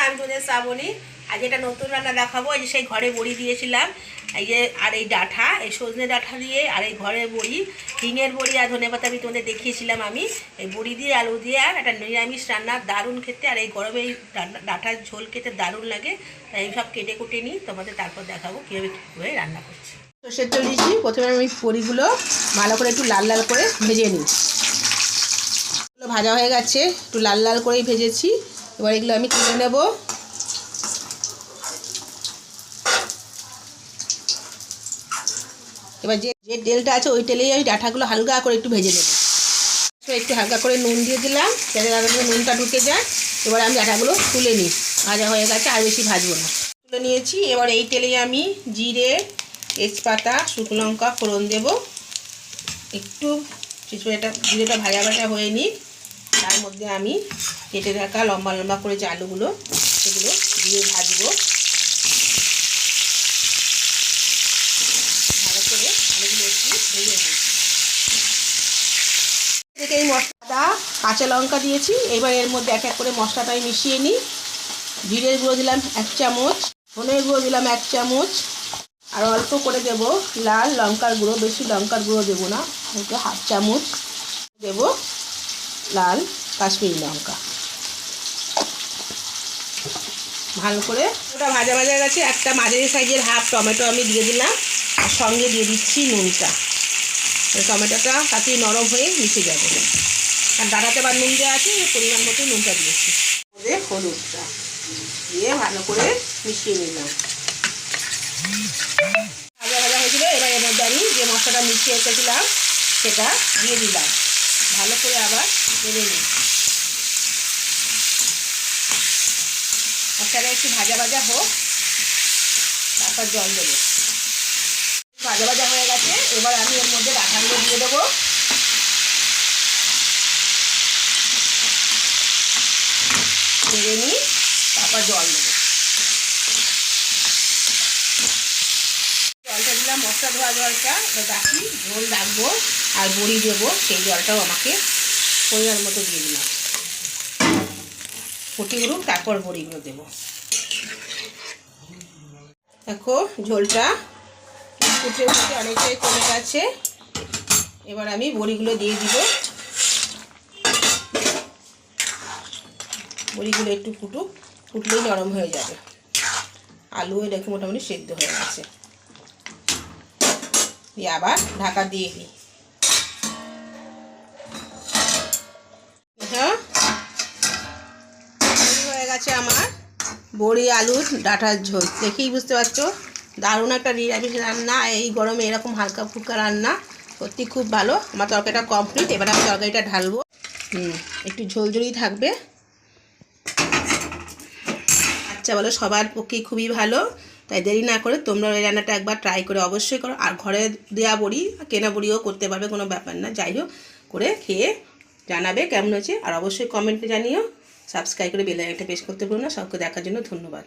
আমি তোমাদের শ্রাবণী। আজ এটা নতুন রান্না দেখাবো। এই যে সেই ঘরে বড়ি দিয়েছিলাম, এই যে আর এই ডাঁটা, এই সজনে ডাঁটা দিয়ে, আর এই ঘরের বড়ি, হিঙের বড়ি আর ধনেপাতা আমি তোমাদের দেখিয়েছিলাম। আমি এই বড়ি দিয়ে আলু দিয়ে আর একটা নিরামিষ রান্না, দারুণ খেতে। আর এই গরমে এই ডাঁটার ঝোল খেতে দারুণ লাগে। তাই এই সব কেটে কুটে নিই, তোমাদের তারপর দেখাবো কীভাবে কীভাবে রান্না করছি। সর্ষের তেল দিয়েছি। প্রথমে আমি বড়িগুলো ভালো করে একটু লাল লাল করে ভেজে নিই। ভাজা হয়ে গেছে, একটু লাল লাল করেই ভেজেছি। এবার এগুলো আমি তুলে নেব। এবার যে তেলটা আছে ওই তেলেই আমি ডাঁটাগুলো হালকা করে একটু ভেজে নেব। একটু হালকা করে নুন দিয়ে দিলাম যাতে ডাঁটাগুলো নুনটা ঢুকে যায়। এবার আমি ডাঁটাগুলো তুলে নিই। ভাজা হয়ে গেছে, আর বেশি ভাজবো না। তুলে নিয়েছি। এবার এই তেলেই আমি জিরে, তেজপাতা, শুকনো লঙ্কা ফোড়ন দেব। একটু জিরেটা ভাজা ভাজা হয়ে নিই। তার মধ্যে আমি কেটে রাখা লম্বা লম্বা করে যে আলুগুলো, সেগুলো দিয়ে ভাজবো ভালো করে। আলুগুলো একটু ভেজে নিই। এই মশলাটা কাঁচা লঙ্কা দিয়েছি। এবার এর মধ্যে এক এক করে মশলাটাই মিশিয়ে নিই। জিরের গুঁড়ো দিলাম 1 চামচ, ধনের গুঁড়ো দিলাম 1 চামচ, আর অল্প করে দেব লাল লঙ্কার গুঁড়ো। বেশি লঙ্কার গুঁড়ো দেবো না, একটু 1/2 চামচ দেব লাল কাশ্মীরি লঙ্কা। ভালো করে ওটা ভাজা ভাজা গেছে। একটা মাঝারি সাইজের হাফ টমেটো আমি দিয়ে দিলাম, আর সঙ্গে দিয়ে দিচ্ছি নুনটা। টমেটোটা তাতে নরম হয়ে মিশে যাবে। আর ডাঁটাতে আবার নুন দেওয়া আছে, পরিমাণ মতো নুনটা দিয়েছি। হলুদটা দিয়ে ভালো করে মিশিয়ে নিলাম। ভাজা ভাজা হয়েছিল। এবার এর মধ্যে আমি যে মশলাটা মিশিয়ে রেখেছিলাম সেটা দিয়ে দিলাম। ভালো করে আবার নেড়ে নিই। মশলাটা একটু ভাজা ভাজা হোক, তারপর জল দেবো। ভাজা ভাজা হয়ে গেছে। এবার আমি এর মধ্যে ডাঁটাগুলো দিয়ে দেবো। নেড়ে নিই, তারপর জল দেবো। জলটা দিলাম, মশলা ধোয়া জলটা। বাকি ঝোল রাখবো আর বড়ি দেবো, সেই জলটাও আমাকে পরিমাণ মতো দিয়ে দিলাম। ফুটি উঠুক, তারপর বড়িগুলো দেবো। দেখো ঝোলটা ফুটে ফুটে অনেকটাই কমে গেছে। এবার আমি বড়িগুলো দিয়ে দিব। বড়িগুলো একটু ফুটলেই নরম হয়ে যাবে। আলুও দেখে মোটামুটি সেদ্ধ হয়ে গেছে। দিয়ে আবার ঢাকা দিয়ে দিই। হয়ে গেছে আমার বড়ি আলুর ডাঁটার ঝোল। দেখেই বুঝতে পারছো দারুণ একটা নিরামিষ রান্না। এই গরমে এরকম হালকা ফুলকা রান্না সত্যি খুব ভালো। আমার তরকারিটা কমপ্লিট। এবার আমি তরকারিটা ঢালবো। একটু ঝোলঝোলই থাকবে। আচ্ছা বলো, সবার পক্ষেই খুবই ভালো। তাই দেরি না করে তোমরা এই রান্নাটা একবার ট্রাই করে অবশ্যই করো। আর ঘরে দেওয়া বড়ি, কেনা বড়িও করতে পারবে, কোনো ব্যাপার না। যাই হোক করে খেয়ে জানাবে কেমন হয়েছে। আর অবশ্যই কমেন্টে জানিও। সাবস্ক্রাইব করে বেল আইকনটা প্রেস করতে ভুলো না। সবকে দেখার জন্য ধন্যবাদ।